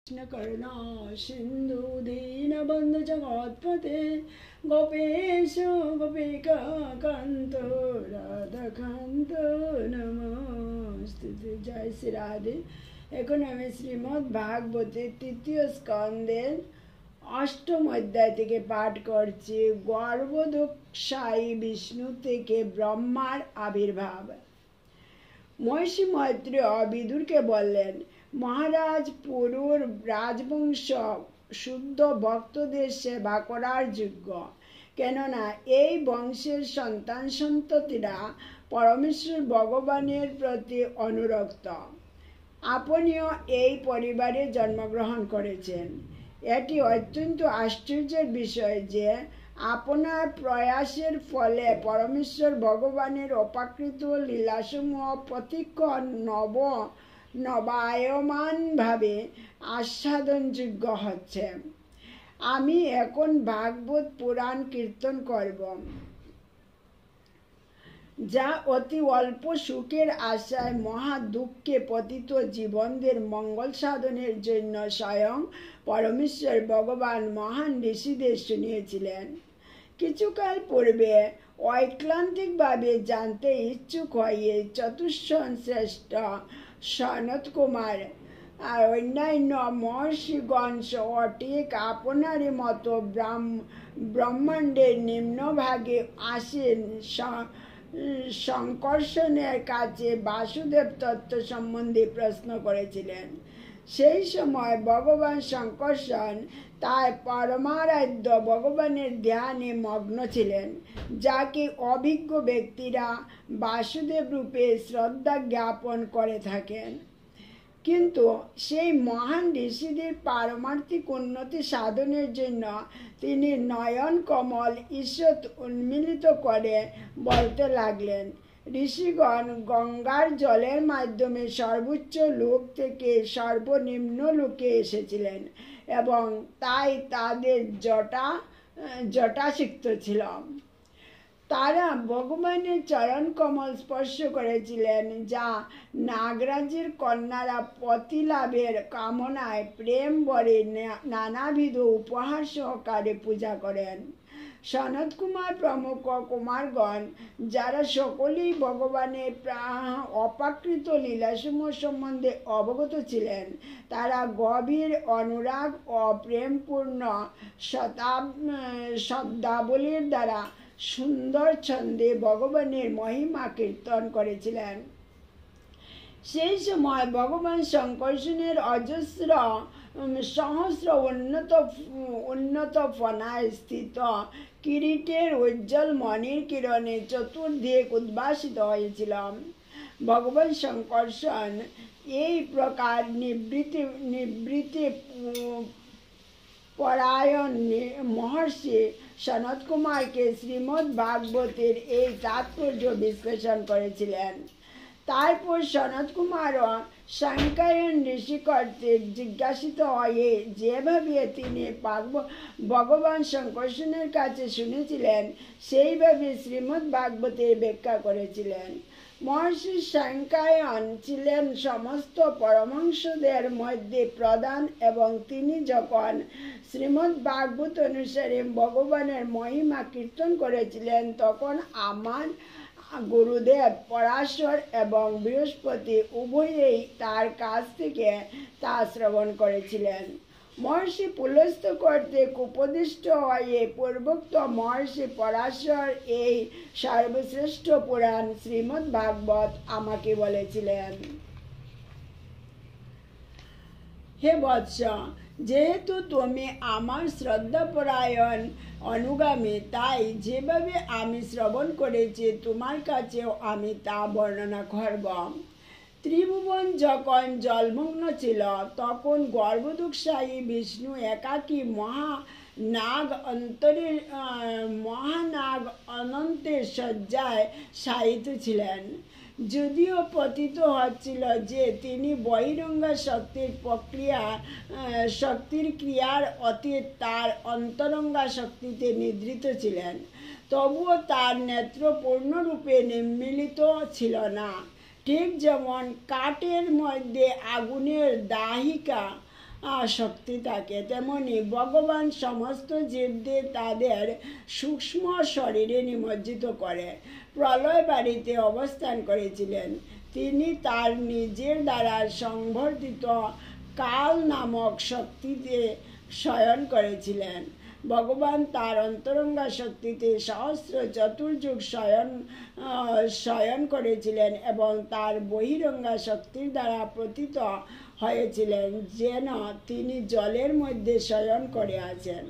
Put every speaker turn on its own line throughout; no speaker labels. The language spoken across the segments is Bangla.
कृष्ण करुणा सिंधु दीनबंधु जगत्पते गोपेश गोपिका कांत राधाकांत नमस्ते। जय श्री राधे। এখন আমি শ্রীমদ্ ভাগবতের তৃতীয় স্কন্ধের অষ্টম অধ্যায় থেকে পাঠ করছি। গর্ভদোক্ষায়ী বিষ্ণু থেকে ব্রহ্মার আবির্ভাব। মহিষী মৈত্রেয় বিদুরকে বললেন, মহারাজ, পুরুর রাজবংশ শুদ্ধ ভক্তদের সেবা করার যোগ্য, কেননা এই বংশের সন্তান সন্ততিরা পরমেশ্বর ভগবানের প্রতি অনুরক্ত। আপনিও এই পরিবারে জন্মগ্রহণ করেছেন। এটি অত্যন্ত আশ্চর্যের বিষয় যে আপনার প্রয়াসের ফলে পরমেশ্বর ভগবানের অপ্রাকৃত লীলাসমূহ প্রত্যক্ষ নবায়মানভাবে আস্বাদনযোগ্য হচ্ছে। আমি এখন ভাগবত পুরাণ কীর্তন করব, যা অতি অল্প সুখের আশায় মহা দুঃখে পতিত জীবনদের মঙ্গল সাধনের জন্য স্বয়ং পরমেশ্বর ভগবান মহান ঋষিদের শুনিয়েছিলেন। কিছুকাল পূর্বে ঐক্লান্তিকভাবে জানতে ইচ্ছুক হয়ে চতুষ্ষণ শ্রেষ্ঠ সনত কুমার আর অন্যান্য মহর্ষিগণ সহ ঠিক আপনারই মতো ব্রহ্মাণ্ডের নিম্নভাগে আসেন শঙ্কর্ষণের কাছে বাসুদেব তত্ত্ব সম্বন্ধে প্রশ্ন করেছিলেন। সেই সময় ভগবান শঙ্কর্ষণ তার পরমারাধ্য ভগবানের ধ্যানে মগ্ন ছিলেন, যাকে অভিজ্ঞ ব্যক্তিরা বাসুদেব রূপে শ্রদ্ধা জ্ঞাপন করে থাকেন। কিন্তু সেই মহান ঋষিদের পারমার্থিক উন্নতি সাধনের জন্য তিনি নয়ন কমল ঈষৎ উন্মিলিত করে বলতে লাগলেন, ঋষিগণ গঙ্গার জলের মাধ্যমে সর্বোচ্চ লোক থেকে সর্বনিম্ন লোকে এসেছিলেন এবং তাই তাদের জটাসিক্ত ছিল। তারা ভগবানের চরণ কমল স্পর্শ করেছিলেন, যা নাগরাজের কন্যারা পতি লাভের কামনায় প্রেম ভরে নানাবিধ উপহার সহকারে পূজা করেন। সনত কুমার প্রমুখ কুমারগণ, যারা সকলেই ভগবানের অপ্রাকৃত লীলাসমূহ সম্বন্ধে অবগত ছিলেন, তারা গভীর অনুরাগ ও প্রেমপূর্ণ শব্দাবলীর দ্বারা সুন্দর ছন্দে ভগবানের মহিমা কীর্তন করেছিলেন। সেই সময় ভগবান শঙ্কর্ষণের সহস্র উন্নত ফনায় স্থিত কিরীটের উজ্জ্বল মণির কিরণে চতুর্দিক উদ্ভাসিত হয়েছিল। ভগবান শঙ্কর্ষণ এই প্রকার নিবৃত্তি পরায়ণ মহর্ষি সনত কুমারকে শ্রীমদ্ ভাগবতের এই তাৎপর্য বিশ্লেষণ করেছিলেন। তারপর সনত কুমারও সাংখ্যায়ন ঋষি কর্তৃক জিজ্ঞাসিত হয়ে যেভাবে তিনি ভগবান শঙ্কর্ষণের কাছে শুনেছিলেন, সেইভাবে শ্রীমদ্ ভাগবতের ব্যাখ্যা করেছিলেন। মহর্ষি সাংখ্যায়ন ছিলেন সমস্ত পরমহংসদের মধ্যে প্রধান এবং তিনি যখন শ্রীমদ্ ভাগবত অনুসারে ভগবানের মহিমা কীর্তন করেছিলেন, তখন আমার গুরুদেব পরাশর এবং বৃহস্পতি উভয়েই তার কাছ থেকে তা শ্রবণ করেছিলেন। মহর্ষি পুলস্ত্য কর্তৃক উপদিষ্ট হয়ে পূর্বোক্ত মহর্ষি পরাশর এই সর্বশ্রেষ্ঠ পুরাণ শ্রীমদ্ ভাগবত আমাকে বলেছিলেন। হে বৎস, যেহেতু তুমি আমার শ্রদ্ধাপরায়ণ অনুগামী, তাই যেভাবে আমি শ্রবণ করেছি তোমার কাছেও আমি তা বর্ণনা করব। ত্রিভুবন যখন জলমগ্ন ছিল, তখন গর্ভদোক্ষায়ী বিষ্ণু একাকী মহানাগ অনন্তের শয্যায় শায়িত ছিলেন। যদিও প্রতীত হচ্ছিল যে তিনি বহিরঙ্গা শক্তির ক্রিয়ার অতীত তার অন্তরঙ্গা শক্তিতে নিদ্রিত ছিলেন, তবুও তার নেত্র পূর্ণরূপে নিম্মিলিত ছিল না। ঠিক যেমন কাঠের মধ্যে আগুনের দাহিকা শক্তি থাকে, তেমনি ভগবান সমস্ত জীবদের তাদের সূক্ষ্ম শরীরে নিমজ্জিত করে প্রলয় বাড়িতে অবস্থান করেছিলেন। তিনি তার নিজের দ্বারা সংবর্ধিত কাল নামক শক্তিতে শয়ন করেছিলেন। ভগবান তার অন্তরঙ্গা শক্তিতে সহস্র চতুর্যুগ শয়ন করেছিলেন এবং তার বহিরঙ্গা শক্তির দ্বারা প্রতীত হয়েছিলেন যেন তিনি জলের মধ্যে শয়ন করে আছেন।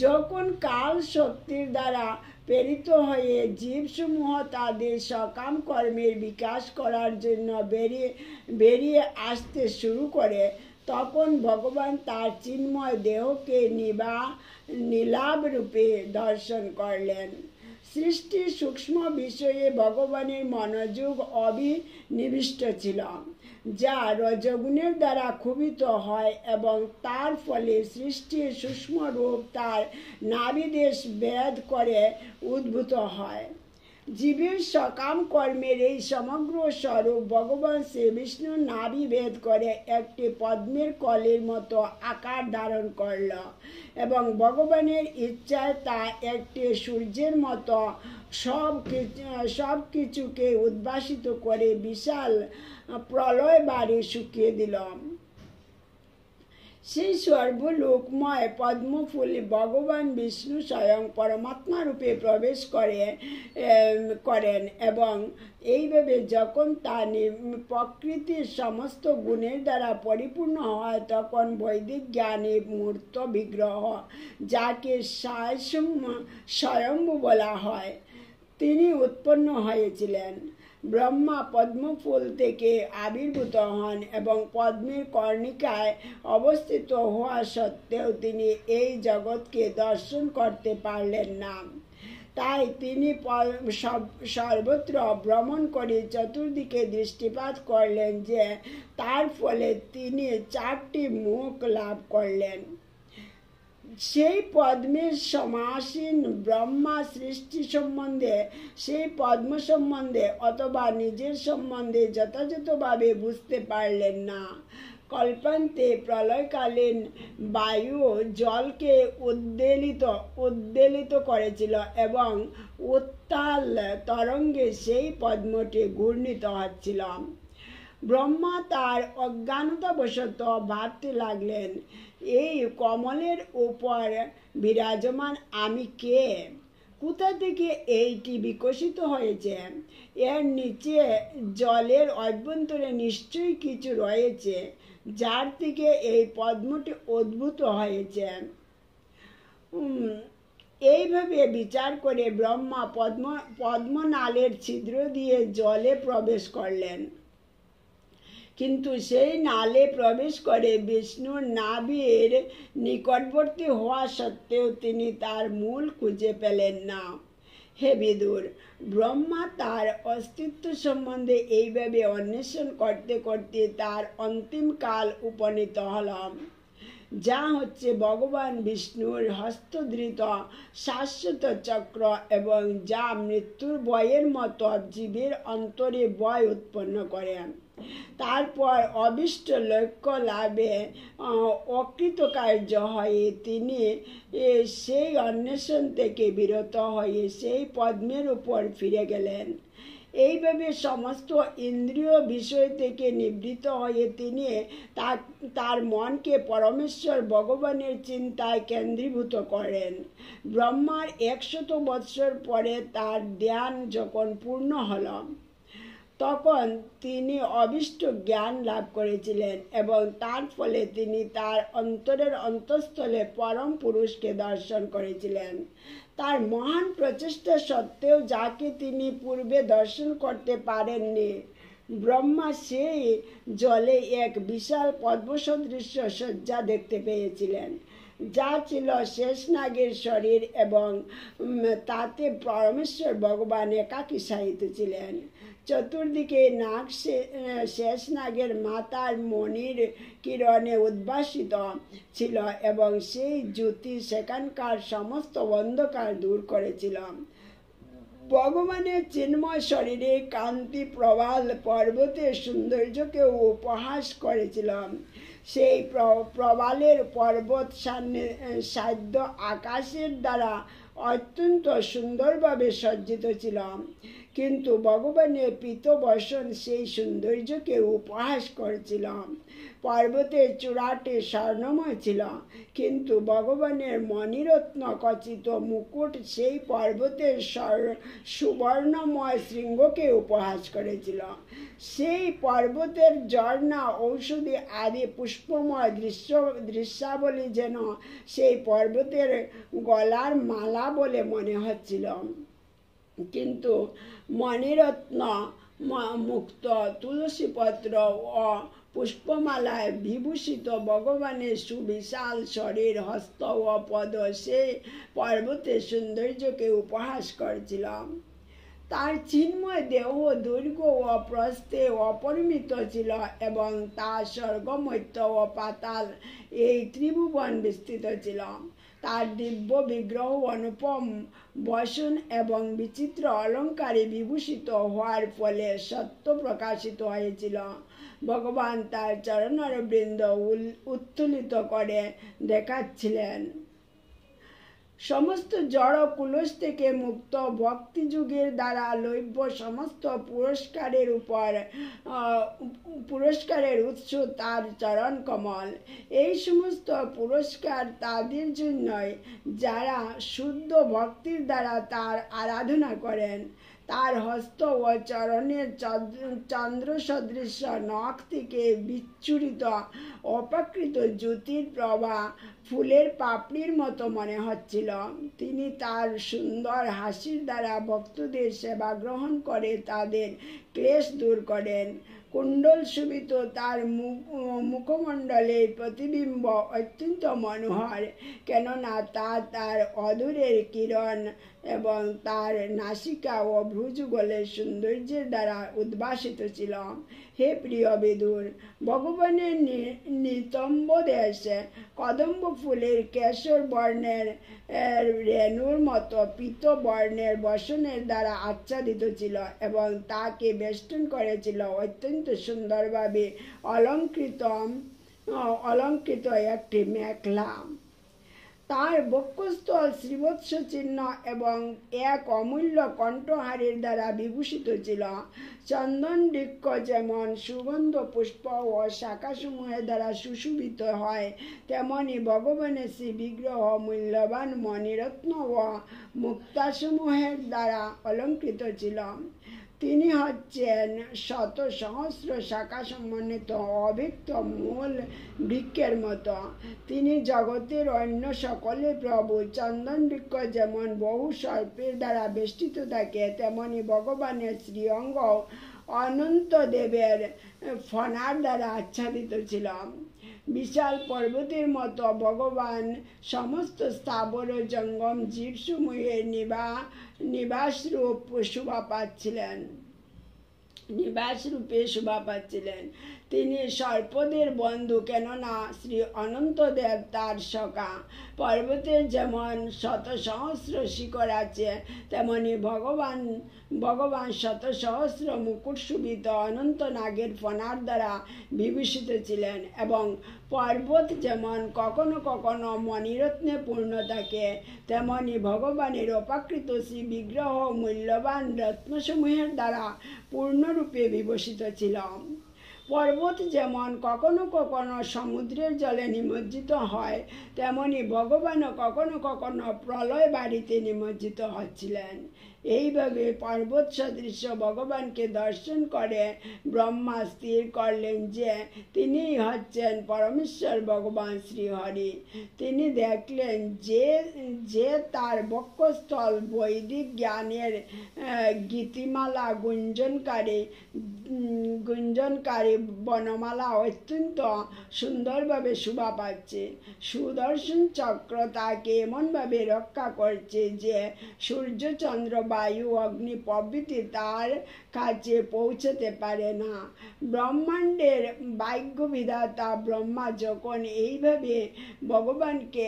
যখন কাল শক্তির দ্বারা প্রেরিত হয়ে জীবসমূহ তাদের সকাম কর্মের বিকাশ করার জন্য বেরিয়ে আসতে শুরু করে, তখন ভগবান তার চিন্ময় দেহকে নীলাভ রূপে দর্শন করলেন। সৃষ্টির সূক্ষ্ম বিষয়ে ভগবানের মনোযোগ অবিনিবিষ্ট ছিল, যা রজগুণের দ্বারা ক্ষুবিত হয় এবং তার ফলে সৃষ্টির সূক্ষ্ম রূপ তার নাভিদেশ ভেদ করে উদ্ভূত হয়। জীবের সকাম কর্মের এই সমগ্র স্বরূপ ভগবান শ্রীবিষ্ণুর নাভি ভেদ করে একটি পদ্মের কলের মতো আকার ধারণ করল এবং ভগবানের ইচ্ছায় তা একটি সূর্যের মতো সব কিছুকে উদ্ভাসিত করে বিশাল প্রলয় বাড়ি শুকিয়ে দিল। সেই সর্বলোকময় পদ্মফুল ভগবান বিষ্ণু স্বয়ং পরমাত্মা রূপে প্রবেশ করেন এবং এইভাবে যখন তা প্রকৃতির সমস্ত গুণের দ্বারা পরিপূর্ণ হয়, তখন বৈদিক জ্ঞানী মূর্ত বিগ্রহ, যাকে স্বয়ম্ভু বলা হয়, তিনি উৎপন্ন হয়েছিলেন। ব্রহ্মা পদ্মফুল থেকে আবির্ভূত হন এবং পদ্মের কর্ণিকায় অবস্থিত হওয়া সত্ত্বেও তিনি এই জগৎকে দর্শন করতে পারলেন না। তাই তিনি সর্বত্র ভ্রমণ করে চতুর্দিকে দৃষ্টিপাত করলেন, যে তার ফলে তিনি 4টি মুখ লাভ করলেন। সেই পদ্মের সমাসীন ব্রহ্মা সৃষ্টি সম্বন্ধে, সেই পদ্ম সম্বন্ধে অথবা নিজের সম্বন্ধে যথাযথভাবে বুঝতে পারলেন না। কল্পান্তে প্রলয়কালীন বায়ু জলকে উদ্বেলিত করেছিল এবং উত্তাল তরঙ্গে সেই পদ্মটি ঘূর্ণিত হচ্ছিল। ব্রহ্মা তার অজ্ঞানতাবশত ভাবতে লাগলেন, এই কমলের উপর বিরাজমান আমি কে? কোথা থেকে এইটি বিকশিত হয়েছে? এর নিচে জলের অভ্যন্তরে নিশ্চয়ই কিছু রয়েছে, যার থেকে এই পদ্মটি উদ্ভূত হয়েছে। এইভাবে বিচার করে ব্রহ্মা পদ্মনালের ছিদ্র দিয়ে জলে প্রবেশ করলেন, কিন্তু সেই নালে প্রবেশ করে বিষ্ণুর নাভির নিকটবর্তী হওয়া সত্ত্বেও তিনি তার মূল খুঁজে পেলেন না। হে বিদুর, ব্রহ্মা তার অস্তিত্ব সম্বন্ধে এইভাবে অন্বেষণ করতে করতে তার অন্তিম কাল উপনীত হলাম, যা হচ্ছে ভগবান বিষ্ণুর হস্তধৃত শাশ্বত চক্র এবং যা মৃত্যুর ভয়ের মতো জীবের অন্তরে ভয় উৎপন্ন করে। তারপর অভীষ্ট লক্ষ্য লাভে অকৃতকার্য হয়ে তিনি সেই অন্বেষণ থেকে বিরত হয়ে সেই পদ্মের উপর ফিরে গেলেন। এইভাবে সমস্ত ইন্দ্রিয় বিষয় থেকে নিবৃত্ত হয়ে তিনি তার মনকে পরমেশ্বর ভগবানের চিন্তায় কেন্দ্রীভূত করেন। ব্রহ্মার 100 বৎসর পরে তার ধ্যান যখন পূর্ণ হল, তখন তিনি অভীষ্ট জ্ঞান লাভ করেছিলেন এবং তার ফলে তিনি তার অন্তরের অন্তঃস্থলে পরম পুরুষকে দর্শন করেছিলেন। তার মহান প্রচেষ্টা সত্ত্বেও যাকে তিনি পূর্বে দর্শন করতে পারেননি, ব্রহ্মা সেই জলে এক বিশাল পদ্মসদৃশ শয্যা দেখতে পেয়েছিলেন, যা ছিল শেষনাগের শরীর এবং তাতে পরমেশ্বর ভগবান একাকী শায়িত ছিলেন। চতুর্দিকে শেষনাগের মাথার মণির কিরণে উদ্ভাসিত ছিল এবং সেই জ্যোতি সেখানকার সমস্ত অন্ধকার দূর করেছিল। ভগবানের চিন্ময় শরীরে কান্তি প্রবাল পর্বতের সৌন্দর্যকে উপহাস করেছিল। সেই প্রবালের পর্বত সাধ্য আকাশের দ্বারা অত্যন্ত সুন্দরভাবে সজ্জিত ছিল, কিন্তু ভগবানের পীতবসন সেই সৌন্দর্যকে উপহাস করছিল। পর্বতের চূড়াটি স্বর্ণময় ছিল, কিন্তু ভগবানের মণিরত্ন খচিত মুকুট সেই পর্বতের সুবর্ণময় শৃঙ্গকে উপহাস করেছিল। সেই পর্বতের ঝর্ণা, ঔষধি আদি পুষ্পময় দৃশ্যাবলী যেন সেই পর্বতের গলার মালা বলে মনে হচ্ছিল, কিন্তু মণিরত্ন মুক্ত তুলসীপত্র ও পুষ্পমালায় বিভূষিত ভগবানের সুবিশাল শরীর, হস্ত ও পদ সেই পর্বতের সৌন্দর্যকে উপহাস করছিল। তার চিন্ময় দেহ দৈর্ঘ্য ও প্রস্থে অপরিমিত ছিল এবং তার স্বর্গ, মর্ত্য ও পাতাল এই ত্রিভুবন বিস্তৃত ছিল। তার দিব্য বিগ্রহ অনুপম বসন এবং বিচিত্র অলঙ্কারে বিভূষিত হওয়ার ফলে সত্য প্রকাশিত হয়েছিল। ভগবান তার চরণারবিন্দ উত্তোলিত করে দেখাচ্ছিলেন। সমস্ত জড় কুলস থেকে মুক্ত ভক্তিযুগের দ্বারা লভ্য সমস্ত পুরস্কারের উৎস তার চরণ কমল। এই সমস্ত পুরস্কার তাদের জন্যই যারা শুদ্ধ ভক্তির দ্বারা তার আরাধনা করেন। তার হস্ত ও চরণের চন্দ্র সদৃশ নখ থেকে বিচ্ছুরিত অপ্রাকৃত জ্যোতির প্রভা ফুলের পাপড়ির মতো মনে হচ্ছিল। তিনি তার সুন্দর হাসির দ্বারা ভক্তদের সেবা গ্রহণ করে তাদের ক্লেশ দূর করেন। কুণ্ডল শোভিত তার মুখমণ্ডলের প্রতিবিম্ব অত্যন্ত মনোহর, কেননা তা তার অধরের কিরণ এবং তার নাসিকা ও ভ্রুযুগলের সৌন্দর্যের দ্বারা উদ্ভাসিত ছিল। হে প্রিয় বিদুর, ভগবানের নিতম্ব দেশে কদম্ব ফুলের কেশর বর্ণের রেণুর মতো পীত বর্ণের বসনের দ্বারা আচ্ছাদিত ছিল এবং তাকে বেষ্টন করেছিল অত্যন্ত সুন্দরভাবে অলঙ্কৃত একটি মেখলা। তার বক্ষস্থল শ্রীবৎস চিহ্ন এবং এক অমূল্য কণ্ঠহারের দ্বারা বিভূষিত ছিল। চন্দন বৃক্ষ যেমন সুগন্ধ পুষ্প ও শাখাসমূহের দ্বারা সুশোভিত হয়, তেমনি ভগবানের শ্রী বিগ্রহ মূল্যবান মণিরত্ন ও মুক্তাসমূহের দ্বারা অলঙ্কৃত ছিল। তিনি হচ্ছেন শত সহস্র শাখা সমন্বিত অভিক্ত মূল বৃক্ষের মতো। তিনি জগতের অন্য সকলের প্রভু। চন্দন বৃক্ষ যেমন বহু সর্পের দ্বারা বেষ্টিত থাকে, তেমনি ভগবানের শ্রীঅঙ্গ অনন্ত দেবের ফণার দ্বারা আচ্ছাদিত ছিল। বিশাল পর্বতের মতো ভগবান সমস্ত স্থাবর জঙ্গম জীবসমূহের নিবাসরূপে শোভা পাচ্ছিলেন। তিনি সর্পদের বন্ধু, কেননা শ্রী অনন্তদেব তার সখা। পর্বতের যেমন শত সহস্র শিখর আছে, তেমনি ভগবান শত সহস্র মুকুট শোভিত অনন্ত নাগের ফণার দ্বারা বিভূষিত ছিলেন এবং পর্বত যেমন কখনো কখনো মণিরত্নে পূর্ণ থাকে, তেমনি ভগবানের অপ্রাকৃত শ্রী বিগ্রহ মূল্যবান রত্নসমূহের দ্বারা পূর্ণরূপে বিভূষিত ছিল। পর্বত যেমন কখনো কখনো সমুদ্রের জলে নিমজ্জিত হয়, তেমনি ভগবানও কখনো কখনো প্রলয় বাড়িতে নিমজ্জিত হচ্ছিলেন। এইভাবে পর্বত সদৃশ ভগবানকে দর্শন করে ব্রহ্মা স্থির করলেন যে তিনিই হচ্ছেন পরমেশ্বর ভগবান শ্রীহরি। তিনি দেখলেন যে তার বক্ষস্থল বৈদিক জ্ঞানের গীতিমালা গুঞ্জনকারী বনমালা অত্যন্ত সুন্দরভাবে শোভা পাচ্ছে। সুদর্শন চক্র তাকে এমনভাবে রক্ষা করছে যে সূর্য, চন্দ্র, বায়ু অগ্নি প্রভৃতি তার কাছে পৌঁছতে পারে না। ব্রহ্মাণ্ডের ভাগ্য বিধাতা ব্রহ্মা যখন এইভাবে ভগবানকে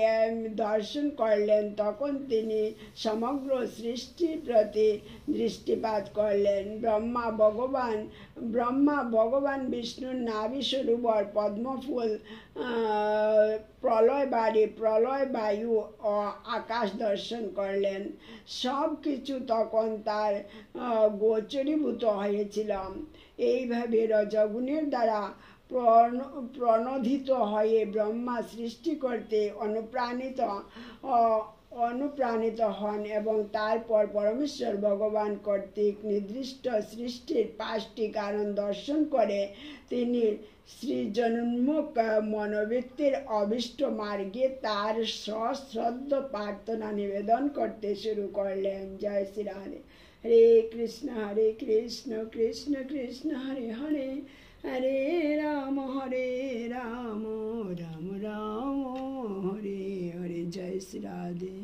দর্শন করলেন তখন তিনি সমগ্র সৃষ্টির প্রতি দৃষ্টিপাত করলেন। ব্রহ্মা ভগবান বিষ্ণুর নাভি স্বরূপর পদ্মফুল, প্রলয় বায়ু ও আকাশ দর্শন করলেন। সব কিছু তখন তার গোচরীভূত হয়েছিল। এইভাবে রজগুণের দ্বারা প্রণোদিত হয়ে ব্রহ্মা সৃষ্টি করতে অনুপ্রাণিত হন এবং তারপর পরমেশ্বর ভগবান কর্তৃক নির্দিষ্ট সৃষ্টির 5টি কারণ দর্শন করে তিনি সৃজনোন্মুখ মনোবৃত্তির অভীষ্ট মার্গে তার সশ্রদ্ধ প্রার্থনা নিবেদন করতে শুরু করলেন। জয় শ্রী রাধে। হরে কৃষ্ণ কৃষ্ণ কৃষ্ণ হরে হরে, হরে রাম রাম রাম হরে হরে। জয় শ্রী রাধে।